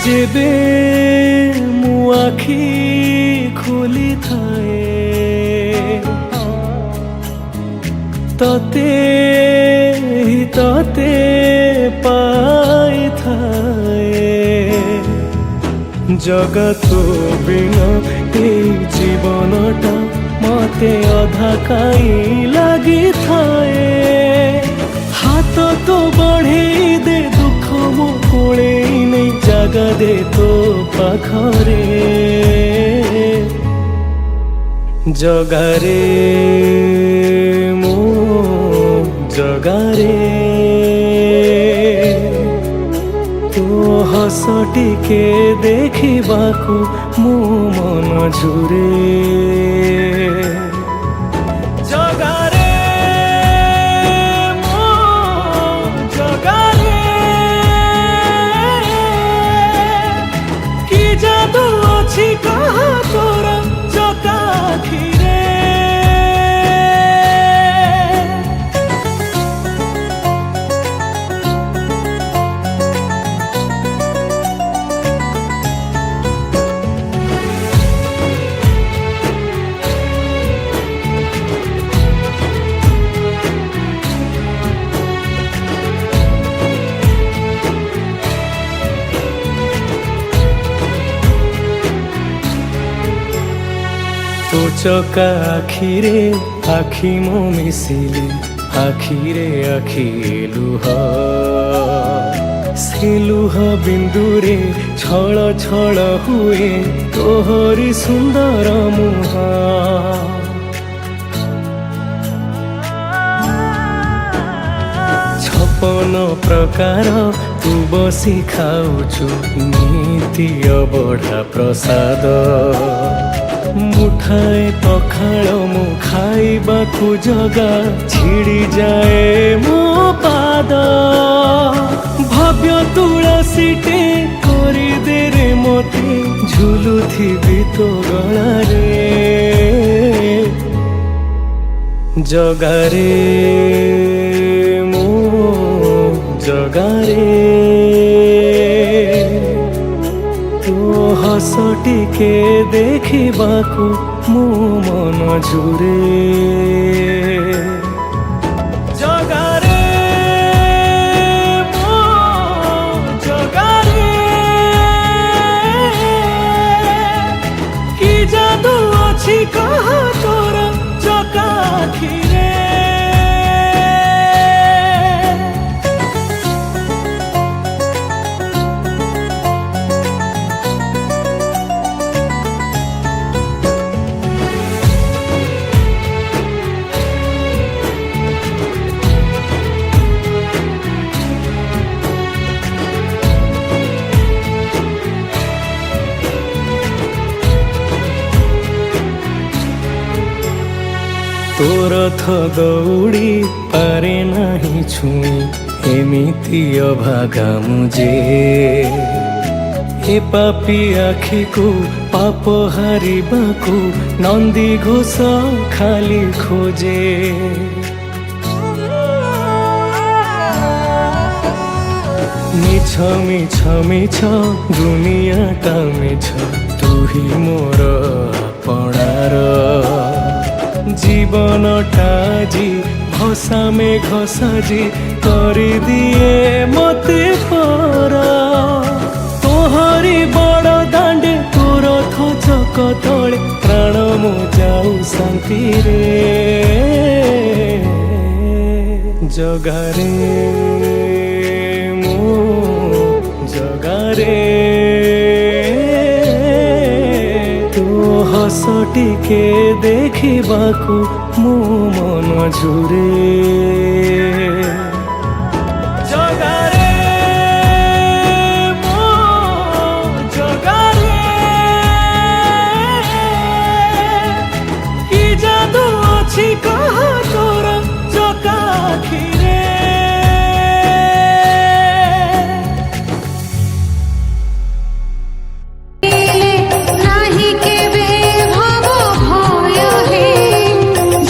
जेबे मु आखि खोली थाए तते तते पाई थाए जगत बिना ए जीवनटा मते अधा काई लगी थाए हाथ तो बढ़े दे दुख मो कोले नहीं जगा दे तो पाखरे जगारे मो जगारे तो हस टिके देखिबाकू मो मन झुरे जगारे मो जगारे कि जादू अछि कहा तोर चकाखिरे तो चका आखिरे आखि मो मिसिले आखिरे आखि लुह से लुह बिंदुरे छल छल हुए तोहरी सुंदर मुह छपन प्रकार तू बसी खाऊछु नीति अबढ़ा प्रसाद मुठाए पखाल मु खाइबाकू जगा छिड़ी जाए मो पाद भव्य तुलसीटे करी दे रे मते झुलुथिबी तो गलारे जगारे मो जगारे हस टिके देखिबाकू मो मन झुरे जगारे मो जगारे कि जादू अछि कहा तोर चकाखिरे तोर थ दौड़ी पारे नहीं छुई एमिति अभागा मुझे ए पापी आखि को पाप हारिबाकू नंदी घोष खाली खोजे मिछ मिछ मिछ दुनियाटा मिछ तू ही मोर आपणार जीवनटा जी भसा में घसाजी करी दिए मते पर तोहरी बड़ दांडे तोर थचक तले प्राण मो जाऊ शांति रे जगारे मो जगारे हस टिके देखिबाकू मो मन झुरे जगारे मो जगारे कि जादू अछि कहा तोर चकाखिरे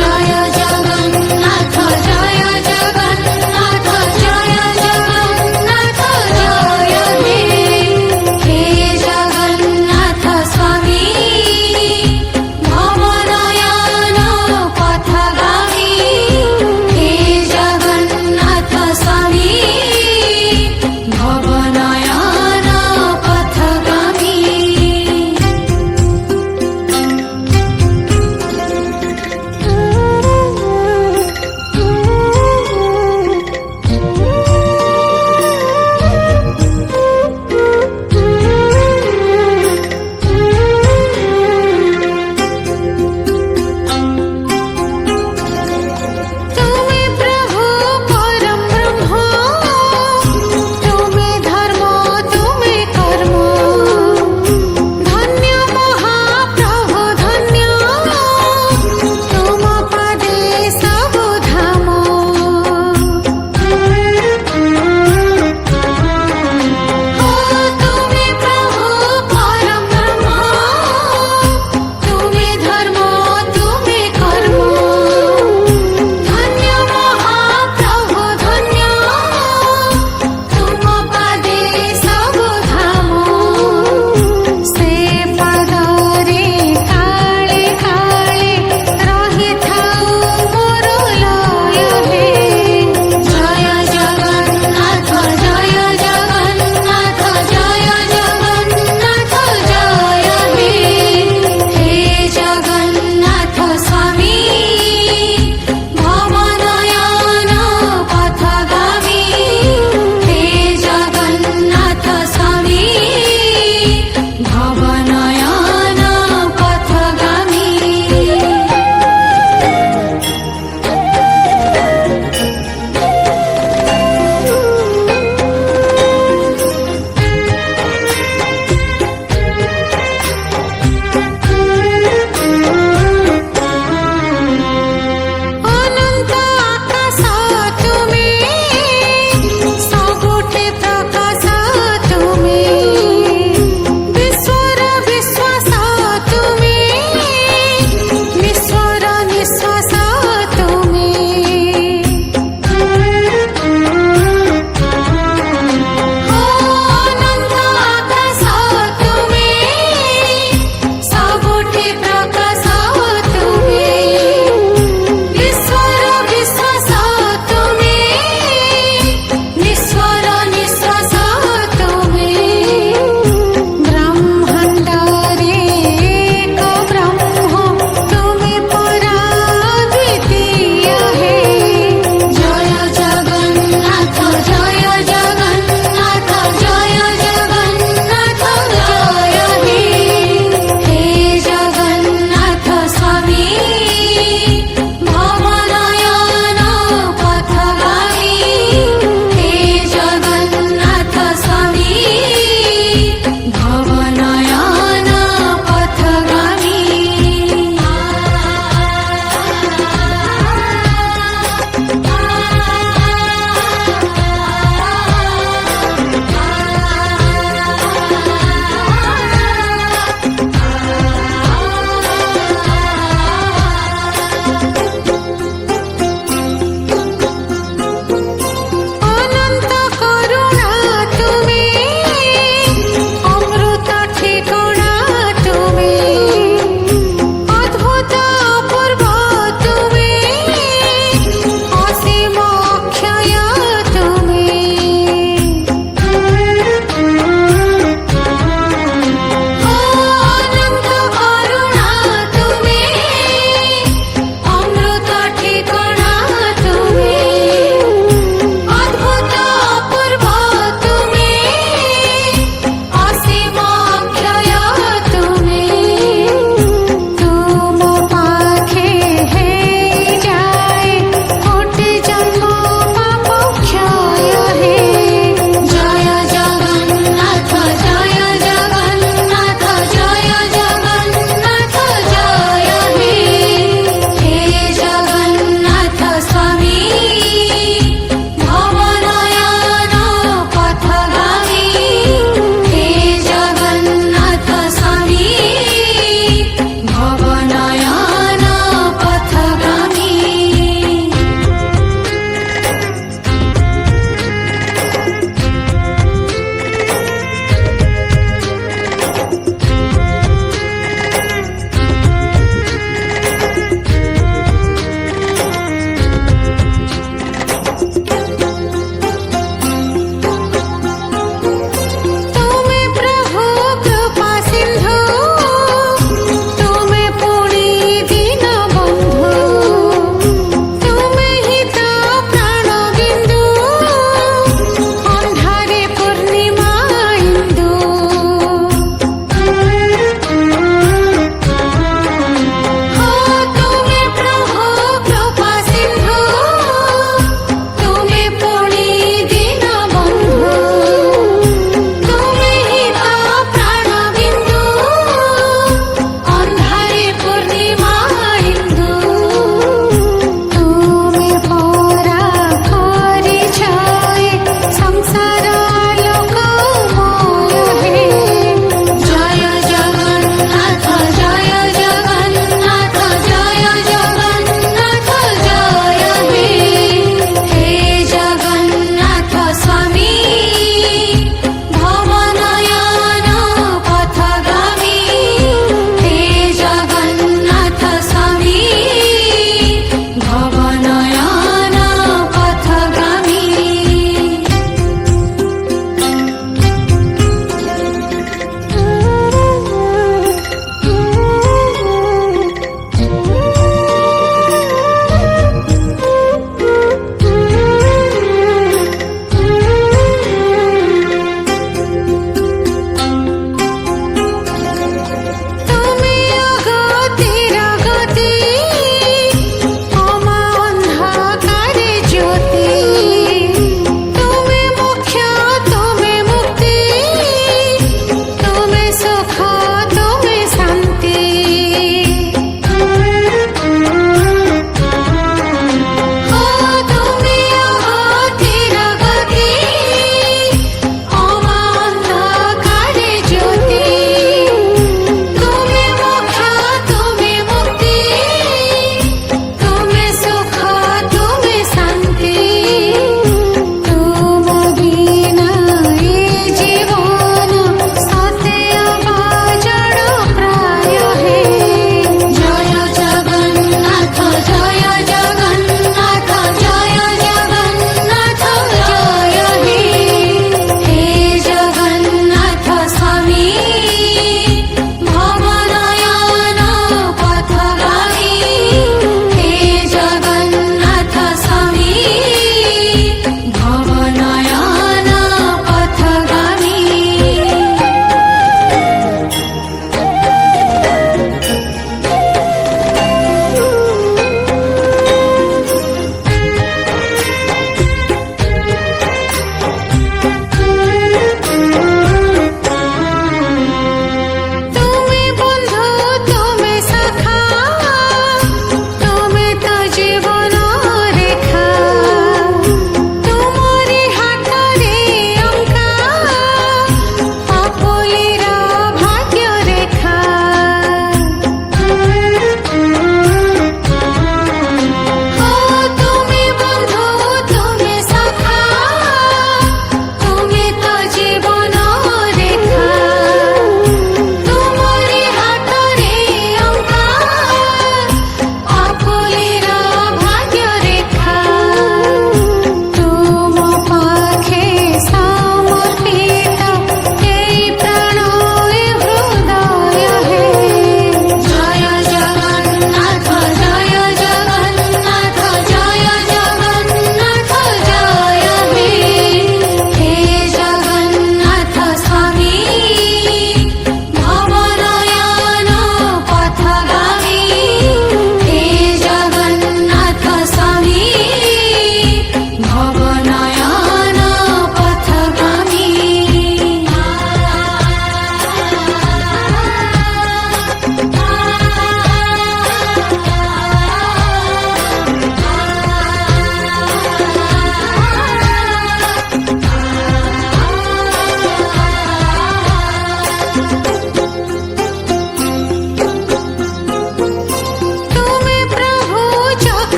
जय जगन्नाथ जय जगन्नाथ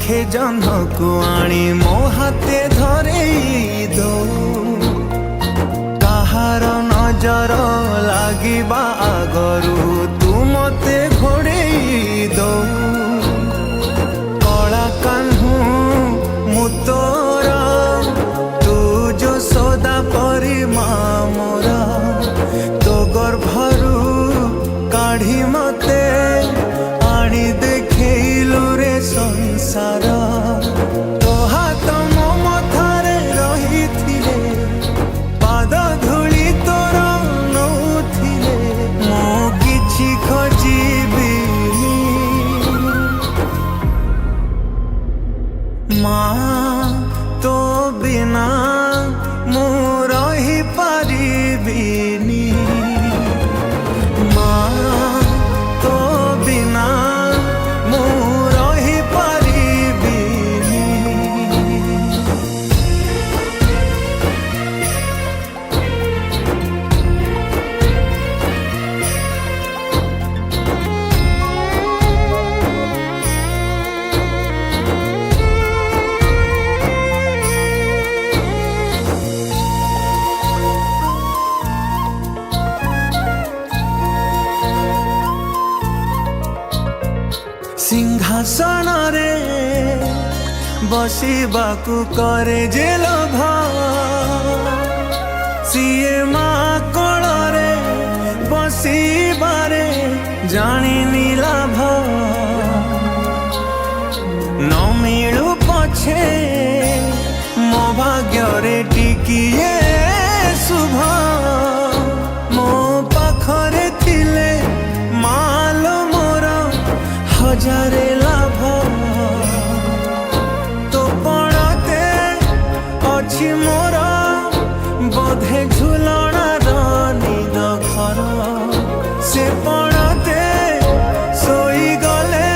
पाखे जह्न को आनी मो हाथे धरे दो कहार नजर लागिबा आगरू तू मते घोड़े दो कला कान्हू मु तोरा तू जो सदा परी मोरा तो गर्भरू काढ़ी मते आनी देखैलु रे संसार तो हाथ मो मथारे रहिथिले पाद धूली तोर नौथिले मो किछि खोजिबिनी माँ तो बिना मु रही पारिबिनी सिंहासन रे बसिबाकू करे जे लोभ सीए माँ कोल रे बसिबारे जानी लाभ न मिलू पछे मो भाग्य रे टिकिए शुभ मो पाखरे थिले माल मोर हजारे लाभ तो पड़ते अच्छी मोर बोधे झुलणार निद घर से पड़ते सोई गले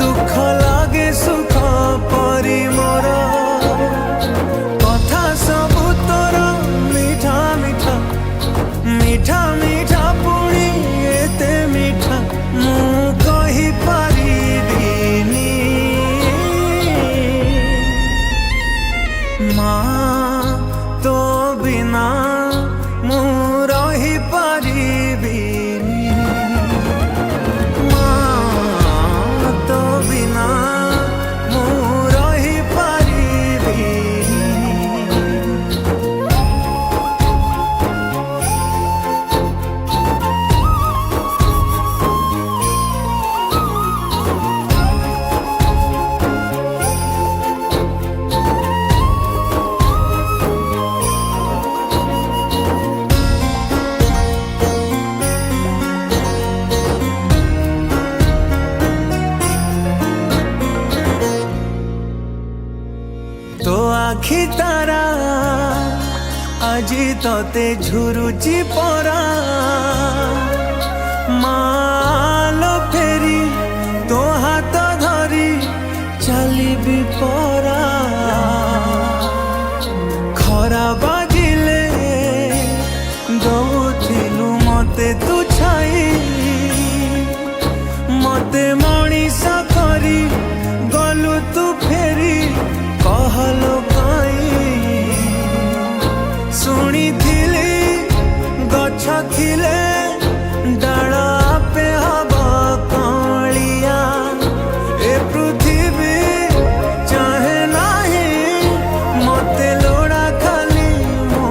दुख लागे सुख परी मोर कथा सबु तोर मीठा मीठा मीठा मीठा पुणी एते मीठा मु कही पारिबिनी माँ तो बिना मु रही पारिबिनी माँ तो बिना मु रही पारिबिनी तो आखि तारा আজি तते झुरुची परा मालो फेरी तो हाथ धरी चलिबी परा खरा बाजिले दौथिलु मते तू छाई मते मणिष करी गलु तू फेरी कहलो काई शुणी थिली गछ थिले डाल आपे हवा कलिया ए पृथ्वी चाहे नाही मते लोड़ा खाली मो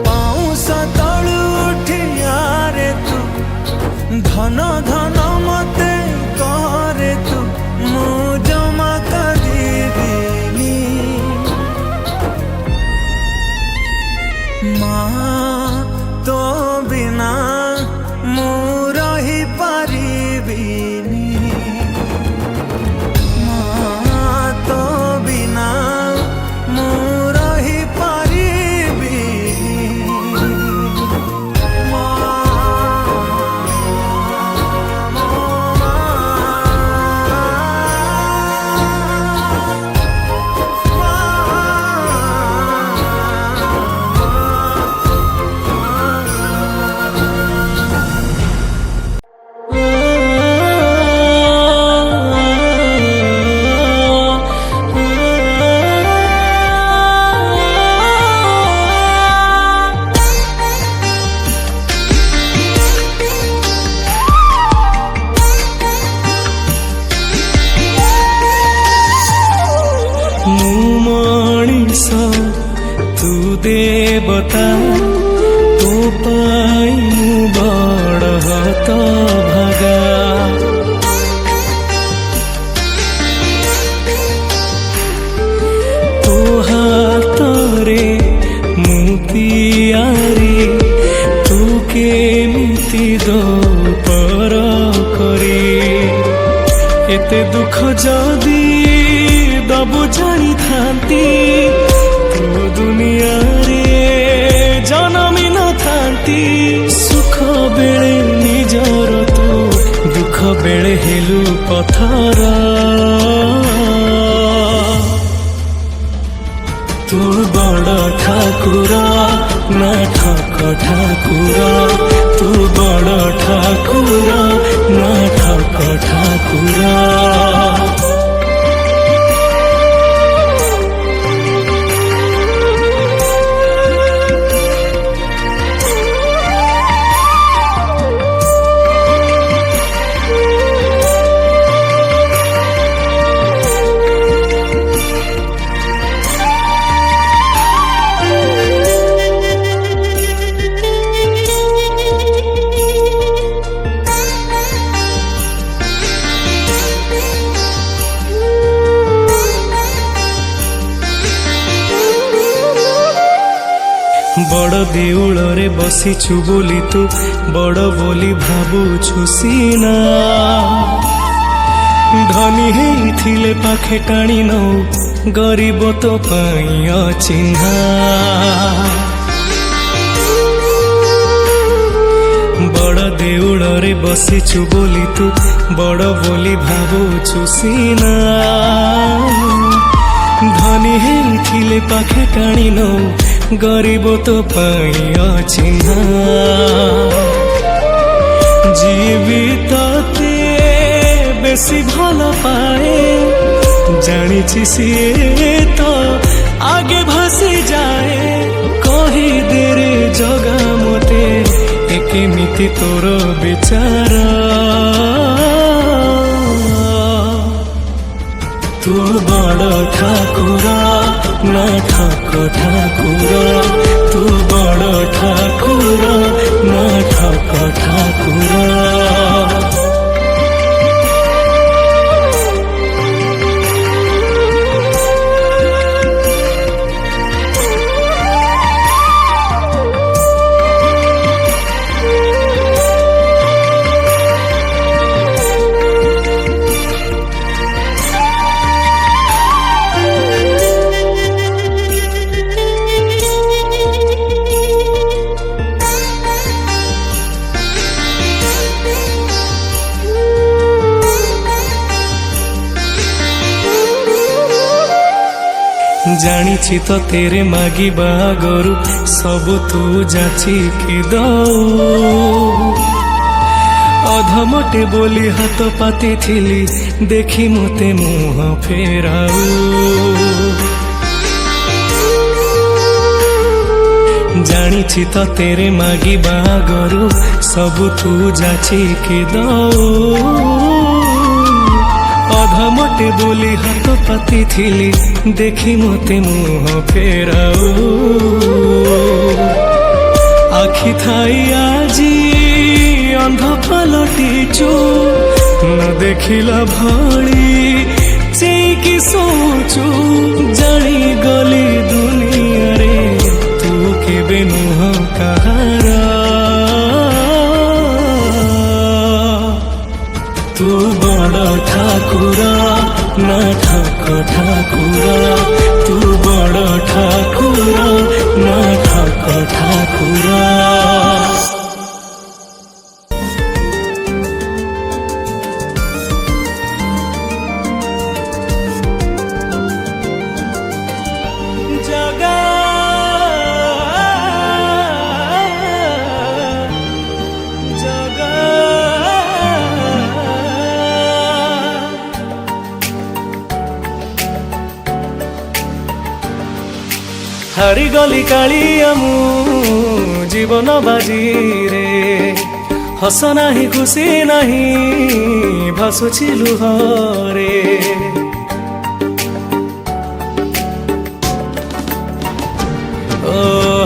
पाउस तलु उठिया रे तू धन धन मते करे तू मु जमा कदिबिनी माँ तो बिना मु रही पारिबिनी माँ तो बिना मु रही पारिबिनी देवता तो पाई मु बड़ हत भागा तो हातरे मु पियारी तू केमिति दो पर करी एते दुख जदी दबु जानी थांती तू दुनिया रे जनमी न थांती सुख बेले निजर तू दुख बेले हेलु पथर तू बड़ ठाकुर ना ठक ठाकुर तू बड़ ठाकुर ना ठक ठाकुर बड़ देउଳରେ बसिछु बोली तू बड़ बोली भाबुछु सीना धनी हेइथिले पाखे टाणी नौ गरीब तो पाई अचिन्हा बड़ देउଳରେ बसिछु बोली तू बड़ बोली भाबुछु सीना धनी हेइथिले पाखे टाणी नौ गरीब तो पाई अचिन्हा जीवित ते बेसी भल पाए जानी सीए तो आगे भासी जाए कही दे रे जगा मते केमिति तोर विचार तू बड़ ठाकुर ना ठक ठाकुर तू बड़ ठाकुर ना ठक ठाकुर जानी तो तेरे मागी बागरु सब तू जाची के दऊ अधमटे बोली हाथ पाती थिली देखी मते मुह फेराऊ जानी तो तेरे मागी बागरु सब तू जाची के दऊ अधमटे बोली हाथ पाती थिली देखी मते मुह फेराऊ आखि थाई आजी अंध पलटिचु न देखिला भली चेकी सोचु जानी गली दुनिया रे तू केबे नुह कहारा तू बड़ ठाकुर ना ठक ठाकुर तू बड़ ठाकुर ना ठक ठाकुर जगा जगा हारी गली कालिया मु जीवन बाजी रे हस नाही खुशी नाही भासुछि लुहरे ओ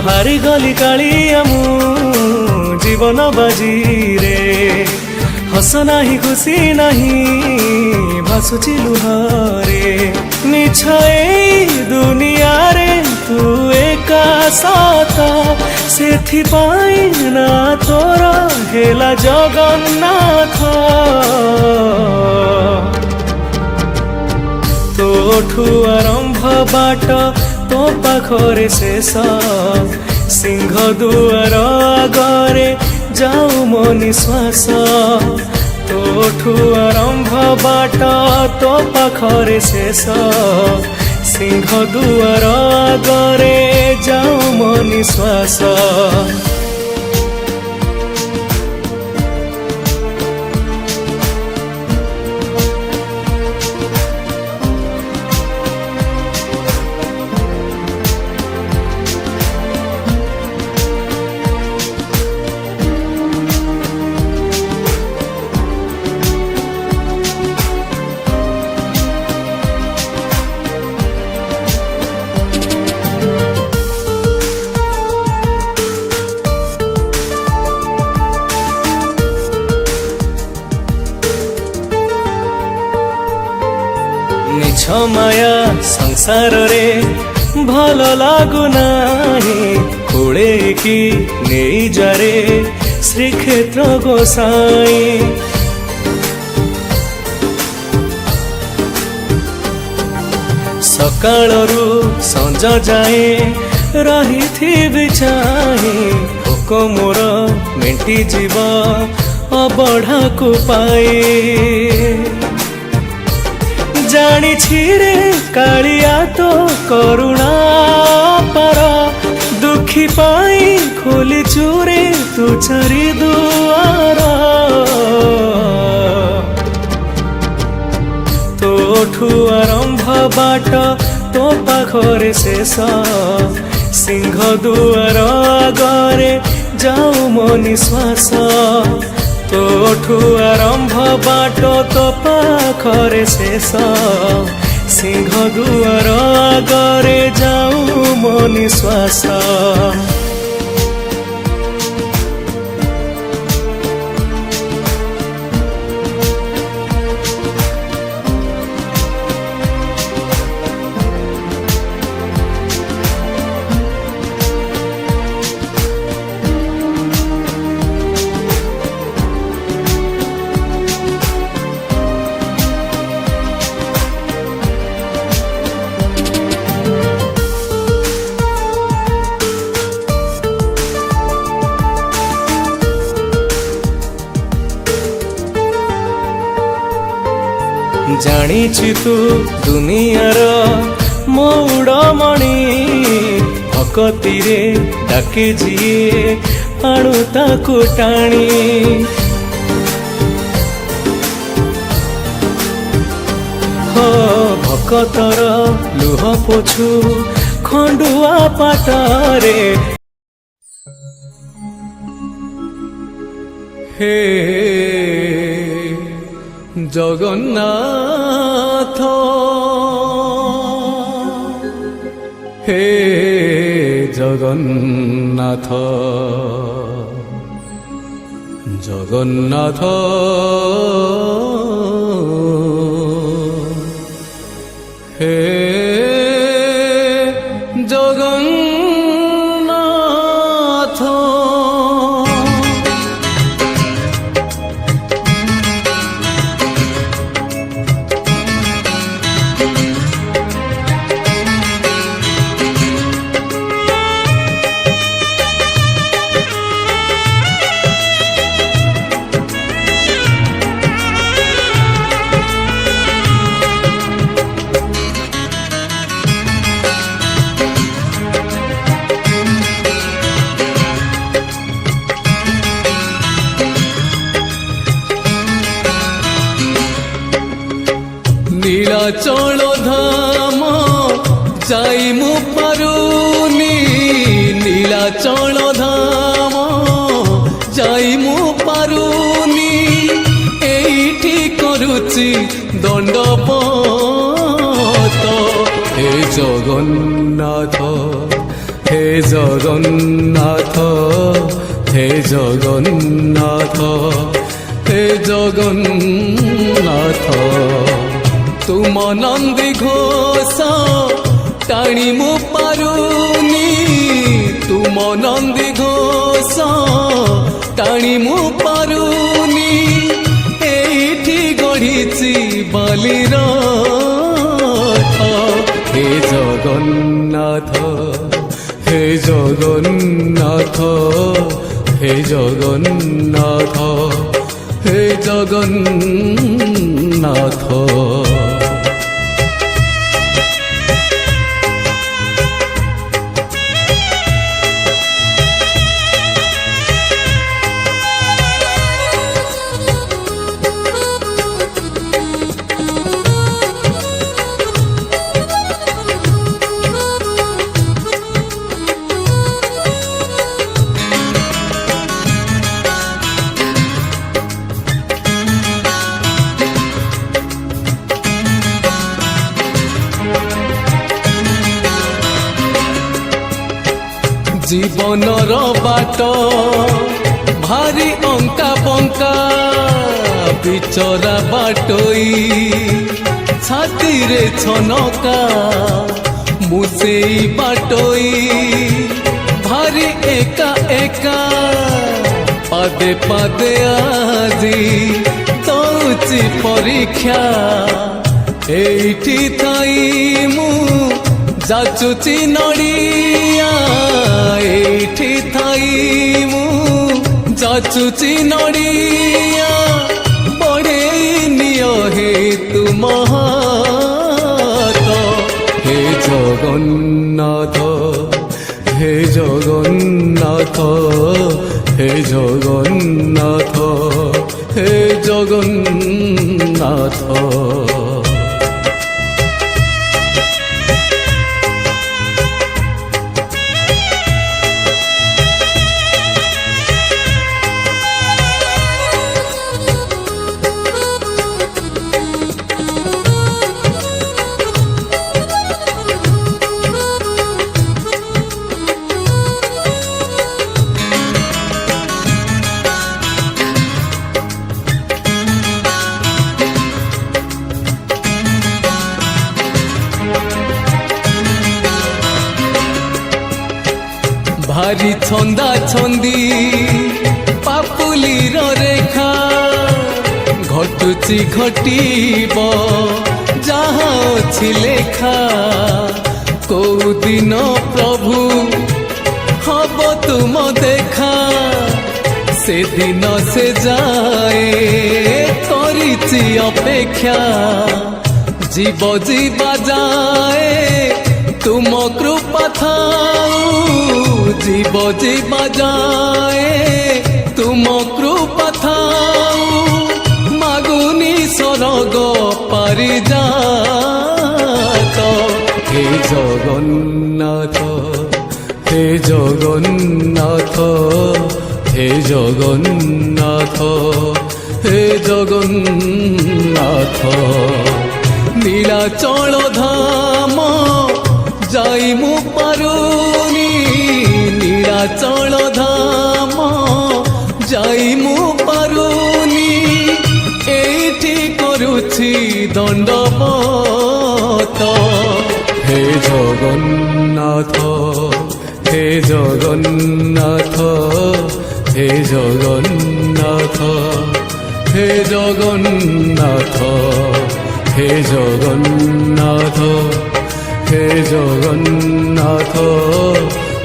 ହାରି ଗଲି କାଳିଆ ମୁଁ ଜୀବନ ବାଜିରେ ହସ ନାହିଁ ଖୁସି ନାହିଁ ଭାସୁଛି ଲୁହରେ ମିଛ ଏଇ ଦୁନିଆରେ ତୁ ଏକା ସତ ସେଥିପାଇଁ ନା ତୋର ହେଲା ଜଗନ୍ନାଥ ତୋଠୁ ଆରମ୍ଭ ବାଟ ତୋ ପାଖରେ ଶେଷ ସିଂହ ଦୁଆର ଆଗରେ ଯାଉ ମୋ ନିଶ୍ୱାସ ତୋଠୁ ଆରମ୍ଭ ବାଟ ତୋ ପାଖରେ ଶେଷ ସିଂହ ଦୁଆର ଆଗରେ ଯାଉ ମୋ ନିଶ୍ୱାସ ମିଛ ମାୟା ସଂସାରରେ ଭଲ ଲାଗୁନାହିଁ କୋଳେଇକି ନେଇଯାରେ ଶ୍ରୀକ୍ଷେତ୍ର ଗୋସାଇଁ ସକାଳରୁ ସଞ୍ଜ ଯାଏ ରହିଥିବି ଚାହିଁ ଭୋକ ମୋର ମେଣ୍ଟିଯିବ ଅବଢ଼ାକୁ ପାଇ ଜାଣିଛି ରେ କାଳିଆ ତୋ କରୁଣା ପାର ଦୁଃଖୀ ପାଇଁ ଖୋଲିଛୁ ରେ ତୁ ଚାରି ଦୁଆର ତୋଠୁ ଆରମ୍ଭ ବାଟ ତୋ ପାଖରେ ଶେଷ ସିଂହ ଦୁଆର ଆଗରେ ଯାଉ ମୋ ନିଶ୍ୱାସ ତୋଠୁ ଆରମ୍ଭ ବାଟ ତୋ ପାଖରେ ଶେଷ ସିଂହ ଦୁଆର ଆଗରେ ଯାଉ ମୋ ନିଶ୍ୱାସ ଜାଣିଛୁ ତୁ ଦୁନିଆର ମଉଡ଼ମଣି ଭକତିରେ ଡାକେ ଯିଏ ଆଣୁ ତାକୁ ଟାଣି ହୋ ଭକତର ଲୁହ ପୋଛୁ ଖଣ୍ଡୁଆ ପାଟରେ ହେ জগন্নাথ হে জগন্নাথ জগন্নাথ হে জগন্নাথ নীলাচল ধাম যাই মু পারুনি নীলাচল ধাম যাই মু পারুনি এইটি করুচি দণ্ডপত হে জগন্নাথ হে হে জগন্নাথ হে জগন্নাথ হে জগন্নাথ তুম নন্দী ঘোষ টাণি মু পাରୁনি তুম নন্দী ঘোষ টাণি মু পাରୁনি এইଠି গড়িছি বালির হে জগন্নাথ হে জগন্নাথ হে জগন্নাথ হে জগন্নাথ জীবনর বাট ভারি অঙ্কা বঙ্কা বিচরা বাটই ছাতিরে ছনকা মুসেই বাটই ভারি একা একা পাদে পাদে আজি দৌছি পরীক্ষা এইটি থাই মু যাচুচি নড়িয়া এইটি থাই মু যাচুচি নড়িয়া বড়েই নিয় হে তুম হাত হে জগন্নাথ হে জগন্নাথ হে জগন্নাথ হে জগন্নাথ ভারি ছন্দা ছন্দি পাপুলির রেখা ঘটুচি ঘটিব যাহা ଅଛି লেখা কোউ দিন প্রভু হব তুম দেখা সেদিন সে যায় করিছি অপেক্ষা জীব জীবা যায় তুম কৃপা থাউ জীব জীবা যায় তুম কৃপা থাউ মাগুনি স্বর্গ পারিজাত হে জগন্নাথ হে জগন্নাথ হে জগন্নাথ হে জগন্নাথ নীলাচল ধাম যাই মু পারুনি নীলাচল ধাম যাই মু পারুনি এইটি করুছি দণ্ডবত হে জগন্নাথ হে জগন্নাথ হে জগন্নাথ হে জগন্নাথ হে জগন্নাথ হে জগন্নাথ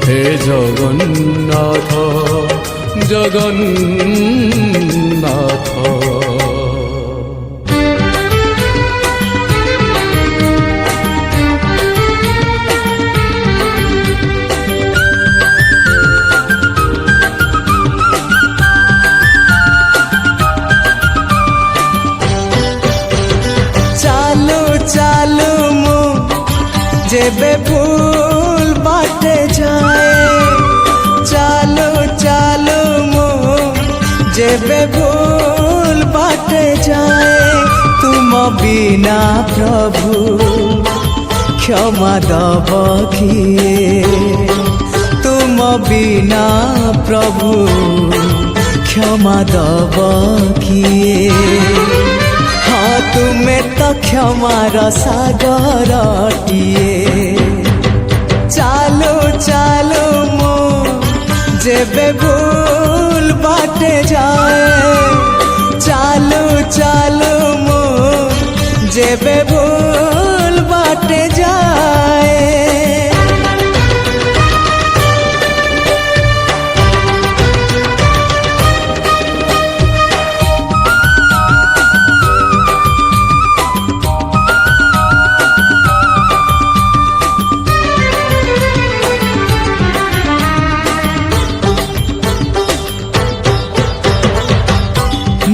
হে জগন্নাথ জগন্নাথ जेबे भूल बाटे जाए चालो चालो मो जेबे भूल बाटे जाए तुम बिना प्रभु क्षमा दब किए बिना प्रभु क्षमा दब किए हाँ तुमे तो क्षमार सागरटिए चालू चालू मो जेबे भूल बाटे जाए चालू चालू मो जेबे भूल बाटे जाए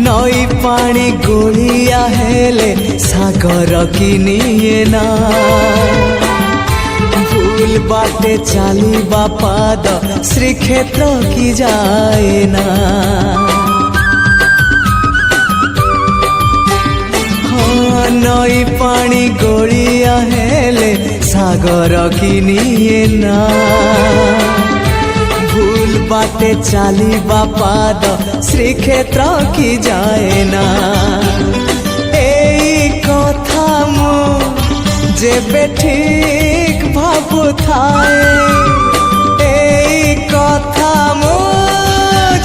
नई पानी गोलिया हेले सागर किनिए ना भूल बाटे चाली बापाद श्रीक्षेत्र की जाए ना हाँ नई पानी गोलिया हेले सागर किनिए ना भूल बाटे चाली बापाद श्रीक्षेत्र की जाए ना এই কথা মো যেবে ঠিক ভাবু থায়ে এই কথা মো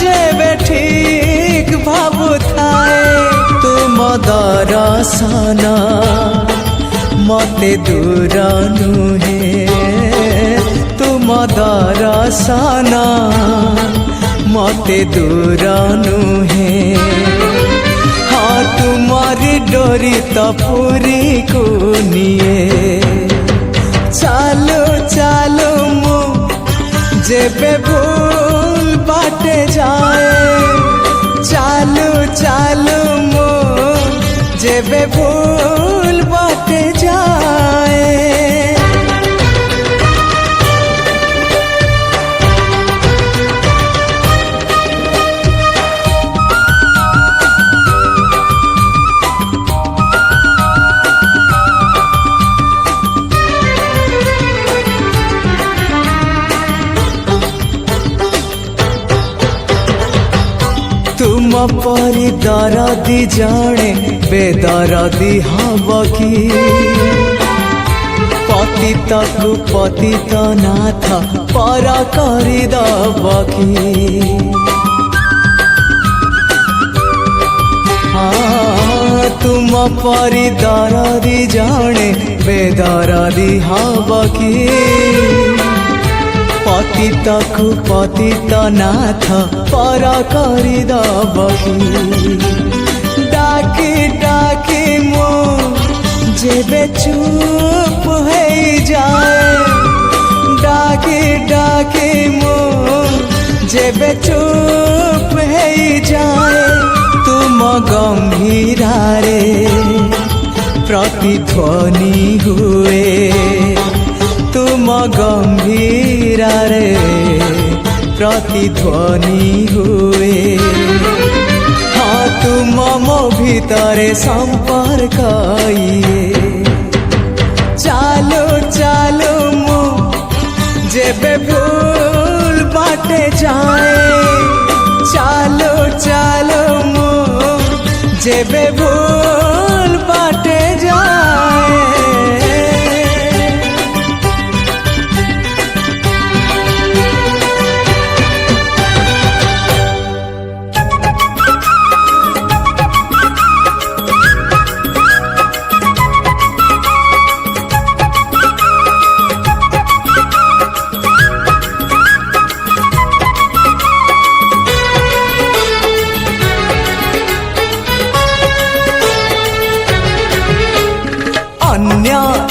যেবে ঠিক ভাবু থায়ে তুম দর্শন মতে দূর নুহে तुम दर्शन मते दूर नुहे हाँ तुम्हारी डोरी तो पूरी को निये चालो चालो मु जेबे भूल बाटे जाए चालो चालो मु जेबे भूल बाटे जाए तुम परी दरदी जणे बेदरदी हब कि पतित को पतित नाथ पर करी दब कि तुम परी दरदी जणे बेदरदी हब कि पतित को पतित नाथ पर करी दब कि डाकी डाकी मो जेबे चुप हो जाए डाकी डाकी मो जेबे चुप हो जाए तुम गंभीरारे प्रतिध्वनि हुए तुम गंभीरारे प्रतिध्वनि हुए हाँ तुम मो भीतरे संपर्क चालो चालो मो जेबे भूल बाटे जाए चालो चालो मो जेबे भूल बाटे जाए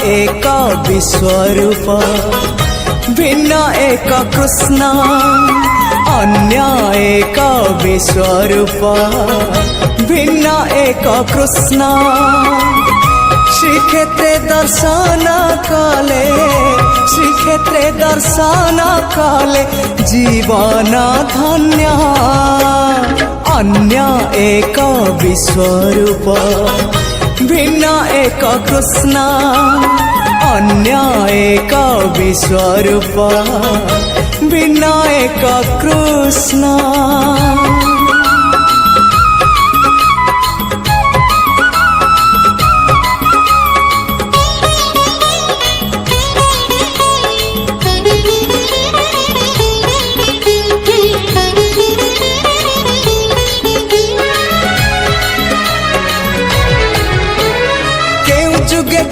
एक विश्वरूप भिन्न एक कृष्ण अन्य एक विश्वरूप भिन्न एक कृष्ण श्रीक्षेत्रे दर्शन कले श्रीक्षेत्रे दर्शन कले जीवन धन्य अन्य एक विश्वरूप भिन्न एक कृष्ण अन्य एक विश्वरूप ଭିନ୍ନ ଏକ କୃଷ୍ଣ।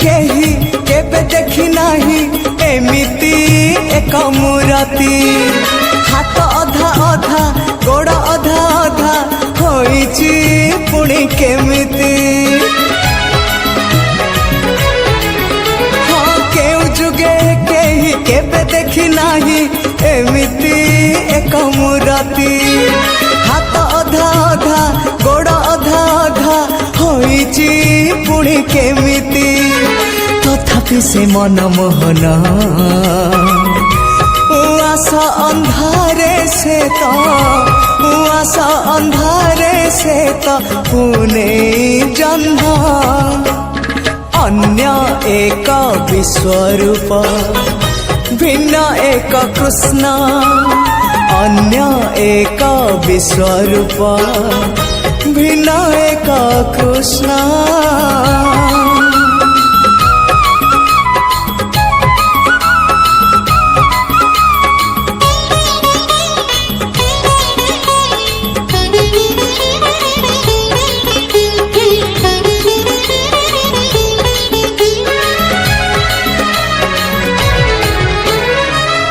केही केबे देखी नाही एमिति एक मूरति, हाथ अधा अधा गोड़ अधा अधा होइची पुणी केमिति। हाँ केउ जुगे केही केबे देखी नाही एमिति एक मूरति, हाथ अधा अधा गोड़ अधा अधा होइची पुणी केमिति। तथापि से मनमोहन उआसा अंधारे से तो, उआसा अंधारे से तो पुणे जन्म। अन्य एक विश्वरूप भिन्न एक कृष्ण, अन्य एक विश्वरूप भिन्न एक कृष्ण।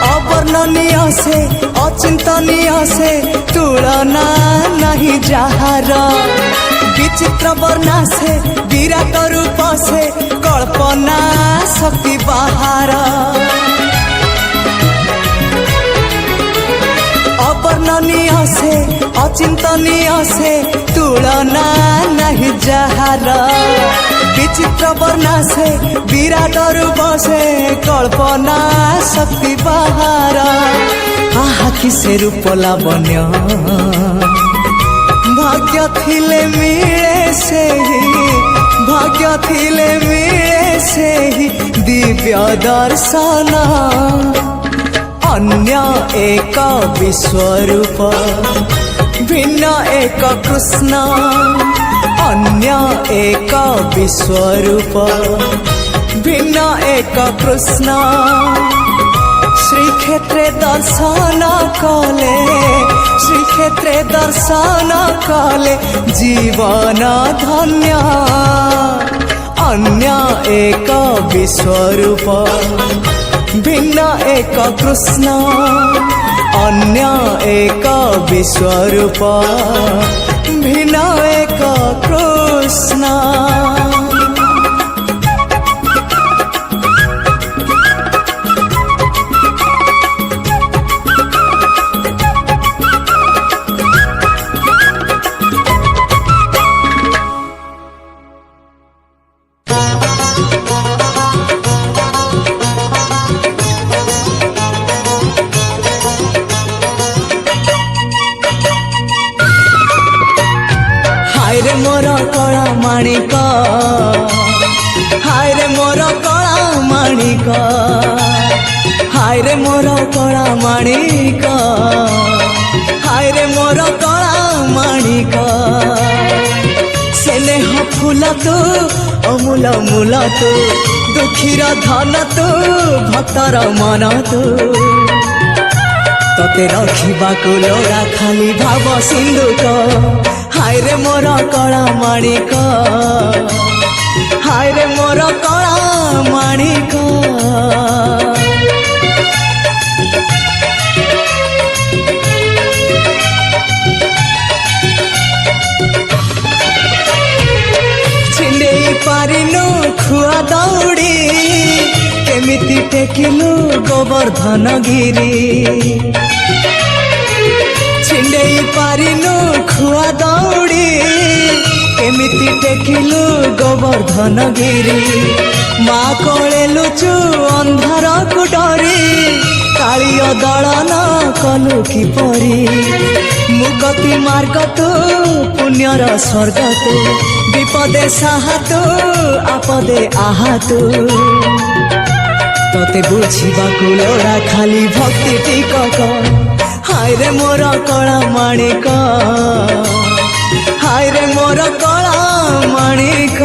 अवर्णनीय से अचिंतनीय से तुलना नहीं जहार, विचित्र वर्णा से विराट रूप से कल्पना शक्ति बाहर। अवर्णनीय से अचिंतनीय से तुलना नहीं जहार, विचित्र वर्णा से विराट रूप से कल्पना शक्ति बाहर। आहा किसे रूप लावण्य भाग्य थिले मिले से ही, भाग्य थिले मिले से ही दिव्य दर्शन। अन्य एक विश्वरूप भिन्न एक कृष्ण, अन्य एक विश्वरूप भिन्न एक कृष्ण। श्रीक्षेत्रे दर्शन कले, श्रीक्षेत्रे दर्शन कले जीवन धन्य। अन्य एक विश्वरूप भिन्न एक कृष्ण, अन्य एक विश्वरूप भिन्न एक कृष्ण। हाय रे मोर कला माणिक, हाय रे मोर कला माणिक, हाय रे मोर कला माणिक, हाय रे मोर कला माणिक। स्नेह फूल तू अमूल मूल तू, दुखीर धन तू भक्तर मन तू। तते रखिबाकु लोड़ा खाली भाव सिंधुक। हाय रे मोर कला माणिक, हाय रे मोर कला माणिक। छिंडेई पारिनु खुआ दौड़ी, केमिति टेकिलु गोवर्धन गिरी। छिंडेई पारिनु खुआ दौड़ी, केमिति टेकिलु गोवर्धन गिरी। माँ कोले लुचु अंधार को डरी, कालिय दलन कलु किपरि। मुक्ति मार्ग तू पुण्यर स्वर्ग तू, विपदे साहा तू आपदे आहा तू। तोते बुझिबाकु लोड़ा खाली भक्ति टिकक हाय रे मोर कला माणिक हाय रे मोर कला माणिक